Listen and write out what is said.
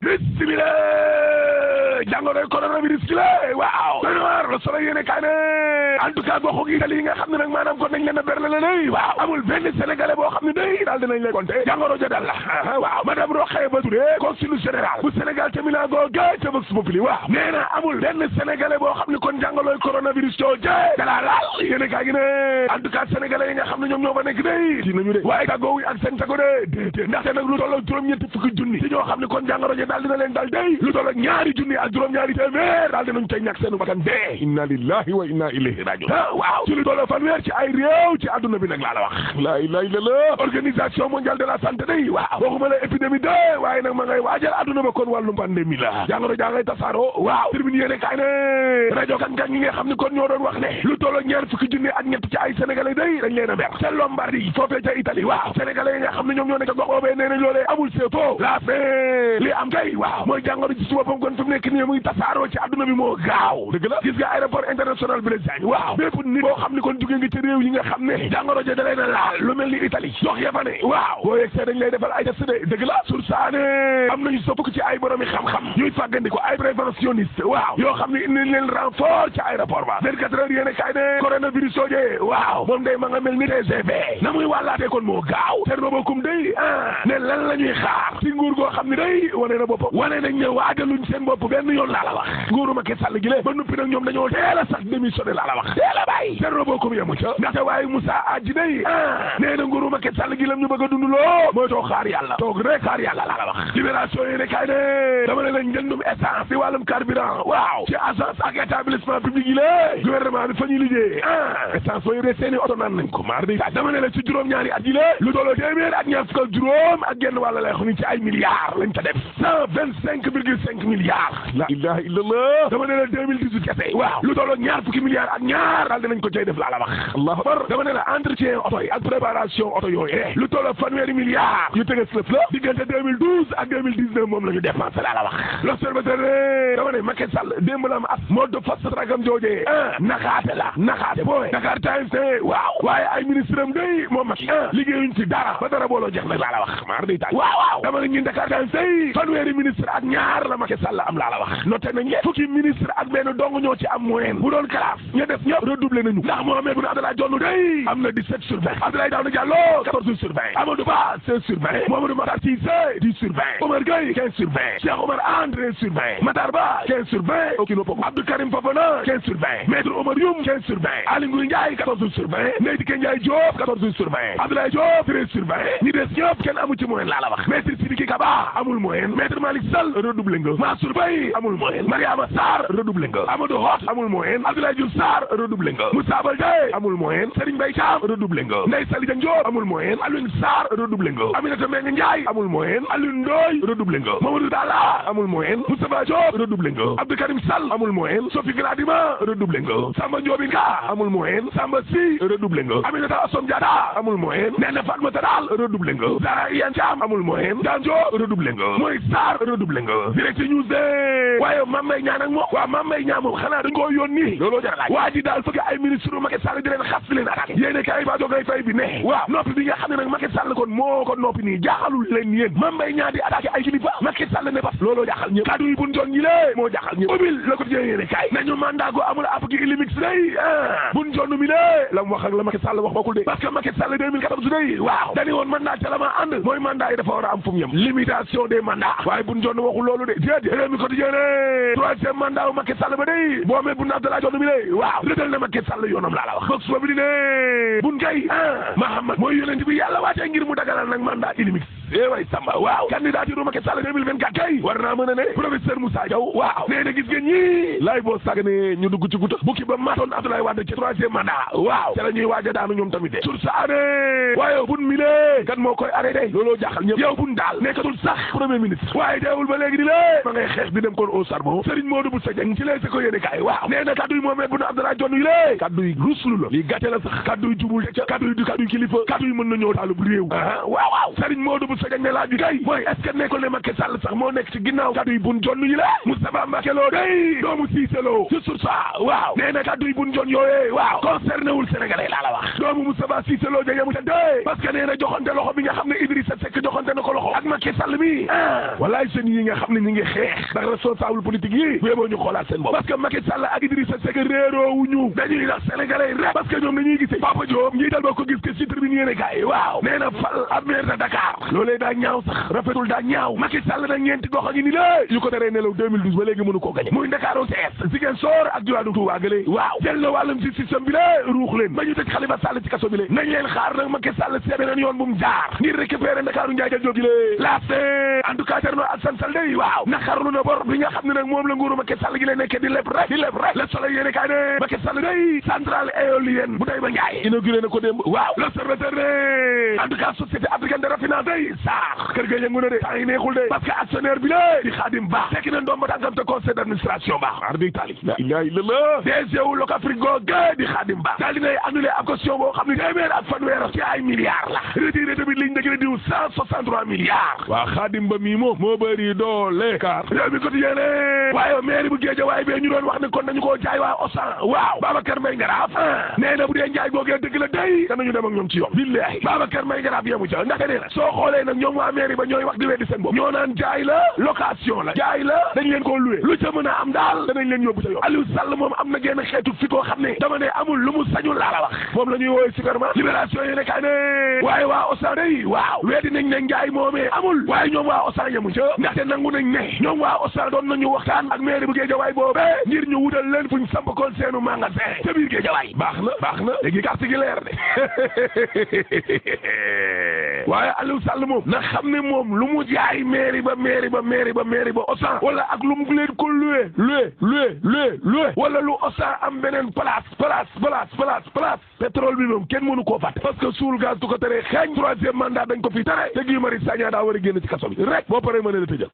bismillah jàngoroy coronavirus gi la waaw doy na waar Le Soleil yéene kaay ne en tout cas goxu gi Italie yi nga xam ne nag maanaam kon nañ leen a berle la day waaw amul benn sénégalais boo xam ne day daal dinañ leen compté jàngoro ja dal la waaw madame Rokhaya Touré consul général bu Sénégal te Milan googe ca Vox Populi waaw nee na amul benn sénégalais boo xam ne kon jàngoroy coronavirus jooje dala laal yéene kaay gi ne en tout cas sénégalais yi nga xam ne ñoom ñoo fa nekk day dinañu de waaye tàggoowu ak seen tago de déedéet ndaxte nag lu toll ak juróom-ñetti fukki junni ci ñoo xam ne kon jàngoro ja daal dina leen dal day lu toll ak ñaari junni ak juróom-ñaari téeméer daal dinañ tey ñàkk seenu bakkan dee inna lillahi wa inna ilayhi rajiun waaw ci lu toll fanweer ci ay réew ci àdduna bi nag laa la wax laa ilaha illallah organisation mondiale de la santé day waaw waxuma la épidémie de waaye nag ma ngay waajal àdduna ba kon wàllum pandémie la jàngoro jaa ngay tasaaroo waaw tribune yéene kaay ne rajo kan-kan ñi nga xam ne kon ñoo doon wax ne lu toll ak ñaar fukki junni ak ñett ci ay sénégalais day dañ leen a ber ca Lombardie foofee ca Italie waaw sénégalais yi nga xam ne ñoom ñoo nekk gox boobee nee nañ loolee amul c'est faux la fin li am kay waaw mooy jàngoro ci suba kon fi mu nekk nii muy tasaaroo ci àdduna bi moo gaaw dëgg la gis nga aéroport international Blaise Diagne waaw bépp nit boo xam ne kon jóge nga ci réew yi nga xam ne jàngoro ja da leen a laal lu mel ni Italie dox ya fa ne waaw boo yegsee dañ lay defal ay test de dëgg la sur saane am nañu sopp ci ay boromi xam-xam ñuy fàggandiko ay préventionniste waaw yoo xam ne indi leen renfort ci aéroport ba 24 heures yéene kay ne coronavirus sooje waaw moom day ma nga mel ni TGV na muy wàllaatee kon moo gaaw te robokum day ne lan la ñuy xaar ci nguur goo xam ne day wane na boppam wane nañ ne waajaluñ seen bopp benn yoon laa la wax nguuru Macky Sall gi le ba nuppi nag ñoom dañoo teel a sax démissionné laa la wax teel a bàyyi te robokum yamu ca ndaxte waaye Moussa Adji day nee na nguuru Macky Sall gi lam ñu bëgg a dund loo mooy toog xaar yàlla toog rek xaar yàlla laa la wax libération yi ne kay ne dama ne la njëndum essence di wàllum carburant waaw ci agence ak établissement public yi lé gouvernement bi fa ñuy liggéey essence fa yore seeni oto naan nañ ko maar di dama ne la ci juróom-ñaari at yi lé lu tolloo téeméer ak ñaar fukk ak juróom ak genn wàlla lay xoni ci ay milliards lañ ca def 125,5 milliards la ilaha illallah dama ne la 2018 kese waaw lu tolloo ñaar fukki milliards ak ñaar daal dinañ ko cay def laa la wax allahu akbar dama ne la entretien oto yi ak préparation oto yooyu lu tolloo fanweeri milliards yu tëgës lëf la diggante 2012 ak 2019 moom la ñu dépensé laa la wax l'observateur dama ne Macky Sall démb la am as moo de fast tragam joojee naxaate la naxaate booy Dakar Times waaw waaye ay ministre am day moom Macky liggéeyuñ ci dara ba dara booloo jeex nag laa la wax maar day taay waaw dama ne ñun Dakar Times day fanweeri ministre ak ñaar la Macky Sall am laa la wax noté nañ leen fukki ministre ak benn dong ñoo ci am moyenne bu doon classe ña def ñëpp redoublé nañu ndax Mohamed Boun Abdallah Dionne day am na 17 sur 20 Abdoulaye Daouda Diallo 14 sur 20 Amadou Ba 16 sur 20 Mamadou Makhtar Cissé 10 sur 20 Omar Gueye 15 sur 20 Cheikh Omar Anne 13 sur 20 Matar Ba 15 sur 20 Okino Poko Abdou Karim Fofana 15 sur 20 Maître Omar Youm 15 sur 20 Aly Ngouille Ndiaye 14 sur 20 Ndeye Tické Ndiaye Diop 14 sur 20 Abdoulaye Diop 13 sur 20 ñi des ñëpp kenn amu ci moyenne laa la wax Maître Sidiki Kaba amul moyenne Maître Malick Sall redoublé nga Mansour Faye amul moyenne Mariama Sarr redoublé nga Amadou Hott amul moyenne Abdoulaye Diouf Sarr redoublé nga Moussa Baldé amul moyenne Serigne Mbaye Thiam redoublé nga Ndeye Saly Diop amul moyenne Alioune Sarr redoublé nga Aminata Mbengue Ndiaye amul moyenne Alioune Ndoye redoublé nga Mamadou Dalla amul moyenne Moustapha Diop redoublé nga Abdou Karim Sall amul moyenne Sophie Gladima redoublé nga Samba Ndiobine Ka amul moyenne Samba Sy redoublé nga Aminata Assome Diatta amul moyenne Néné Fatoumata Tall redoublé nga Zahra Iyane Thiam amul moyenne Ganjo redoublé nga Moïse Sarr redoublé nga Direct News de waaye Mame Mbaye Niang nag moom waaw Mame Mbaye Niang moom xanaa dañ koo yónni looloo jar a laaj waa ji daal fëgg ay ministre Macky Sall di leen xas di leen attaqué yéene kay ba jógay fay bi ne waaw noppi bi nga xam ne nag Macky Sall kon moo ko noppi nii jaaxalul leen yéen Mame Mbaye Niang di attaqué ay kilifa Macky Sall ne bas looloo jaaxal ñëpp kaddu yi buñ joon ñi lée moo jaaxal ñëpp ubbil la ko jëlee yéene kay nañu mandat go amul app gi ilimix day buñ joon mi lée la mu wax ak la Macky Sall wax bokkul de parce que Macky Sall 2014 day waaw dañu woon mandat ca la ma ànd mooy mandat yi dafa war a am fu mu yem limitation des mandats waaye buñ joon waxul loolu de déedéet réew mi ko di jëlee troisième mandat wu Macky Sall ba day boo mee Boun Abdallah Dionne mi lée waaw rëdal na Macky Sall yoonam laa la wax boog suba bi di ne bun kay Mahamad mooy yonent bi yàlla waatee ngir mu daganal nag mandat ilimix way Samba waaw candidature Macky Sall 2024 kay war naa mën a ne professeur Moussa Diaw waaw nee na gis ngeen ñi laay boo sàggane ñu dugg ci guta bukki ba maatoon Abdoulaye Wade ci troisième mandat waaw ca la ñuy waaj a daanu ñoom tamit de sur sa année waaye bun mi lée kan moo koy arrêté looloo jaaxal ñëpp yow bun daal nekkatul sax premier ministre waaye deewul ba léegi di lée ma ngay xeex di dem nekkoon au charbon Serigne Modou Bousso Dieng ci leese ko yéene kaay waaw nee na kaddu yi moom Boun Abdallah Dionne yi lée kaddu yi ruslu la li gàcce la sax kaddu yi jubul ca kaddu yi du kaddu yi kilifa kaddu yi mën na ñëw taalub réew waaw Serigne Modou Bousso Dieng ne laaj bi kay mooy est-ce que nekkul ne Macky Sall sax moo nekk ci ginnaaw kaddu yi Boun Dionne yi la Moustapha Mbacké Lo day doomu Cissé Lo ci sur ça waaw nee na kaddu yi Boun Dionne yooyee waaw concerné wul sénégalais laa la wax doomu Moustapha Cissé Lo ja yemu ca dee parce que nee na joxante loxo bi nga xam ne Idrissa Seck joxante na ko loxo ak Macky Sall mi walaay seen yi nga xam ne ñi ngi xeex ndax responsable politique yi bu yeboo ñu xoolaat seen bopp parce que Macky Sall ak Idrissa Seck réeroowuñu dañuy nax sénégalais rek parce que ñoom dañuy gisee Papa Diop ñi dal ba ko gis que ci tribune yéene kaay waaw nee na fal ab maire de Dakar loolee daa ñaaw sax rafetul daa ñaaw Macky Sall nag ñeenti gox a ngi ni lé yu ko teree nelaw 2012 ba léegi mënu koo gañe muy Ndakaaru CS Ziguinchor ak diwaanu Touba gële waaw jël na wàllum ci système bi lé ruux leen ba ñu tëj Khalifa Sall ci kaso bi lé nañ leen xaar nag Macky Sall seet beneen yoon bu mu jaar ngir récupérer Ndakaaru njaay jël jógi lé laast en tout cas Thierno Alassane Sall day waaw naqarlu na bor bi nga xam ne nag moom la nguuru Macky Sall gi lay nekkee di leb rek Le Soleil yéene kaay ne Macky Sall day centrale éolienne bu Taïba Ndiaye inauguré na ko démb waaw L'Observateur ne en tout cas société africaine de raffinage day saax kër ga yëngu na de temps yi neexul de parce que actionnaire bi la di Khadim Ba fekk na ndomba tànkam te conseil d'administration ba arbi tali la ilaha illallah DG wu Locafrique googu di Khadim Ba daal dinay annulé ab caution boo xam ne téeméer ak fanweer ci ay milliards la retiré tamit ligne de crédit 163 milliards waa Khadim Ba mii moom moo bëri doole car réew mi quotidien ne waaye mairie bu Guédiawaye bee ñu doon wax ne kon nañu koo jaay waa Auchan waaw Babacar Mbaye Ngaraaf nee na bu dee njaay googee dëgg la day danañu dem ak ñoom ci yoon billahi Babacar Mbaye Ngaraaf yemu ca ndaxte nee na soo xoolee nag ñoom waa mairie ba ñooy wax di weddi seen bopp ñoo naan jaay la location la jaay la dañ leen koo loué lu ca mën a am daal danañ leen yóbbu ca yoon Aliou Sall moom am na genn xeetu fi koo xam ne dama ne amul lu mu sañul laa la wax moom la ñuy woowee superman libération yi ne kay ne waaye waa Auchan day waaw weddi nañ ne njaay moomee amul waaye ñoom waa Auchan yemu ca ndaxte nangu nañ ne ñoom waa Auchan doon nañu waxtaan ak mairie bu Guédiawaye boobee ngir ñu wutal leen fuñ sampakoon seenu magasin ca biir Guédiawaye baax na léegi carte gi leer de waaye Aliou Sall moom na xam ne moom lu mu jaay mairie ba Auchan wala ak lu mu leen ko loué wala lu Auchan am beneen place pétrole bi moom kenn mënu koo fàtte parce que suul gaz du ko tere xeeñ 3e mandat dañ ko fi tere te Guy Marius Sagna daa war a génn ci kaso bi rek boo paree mën a la tëjal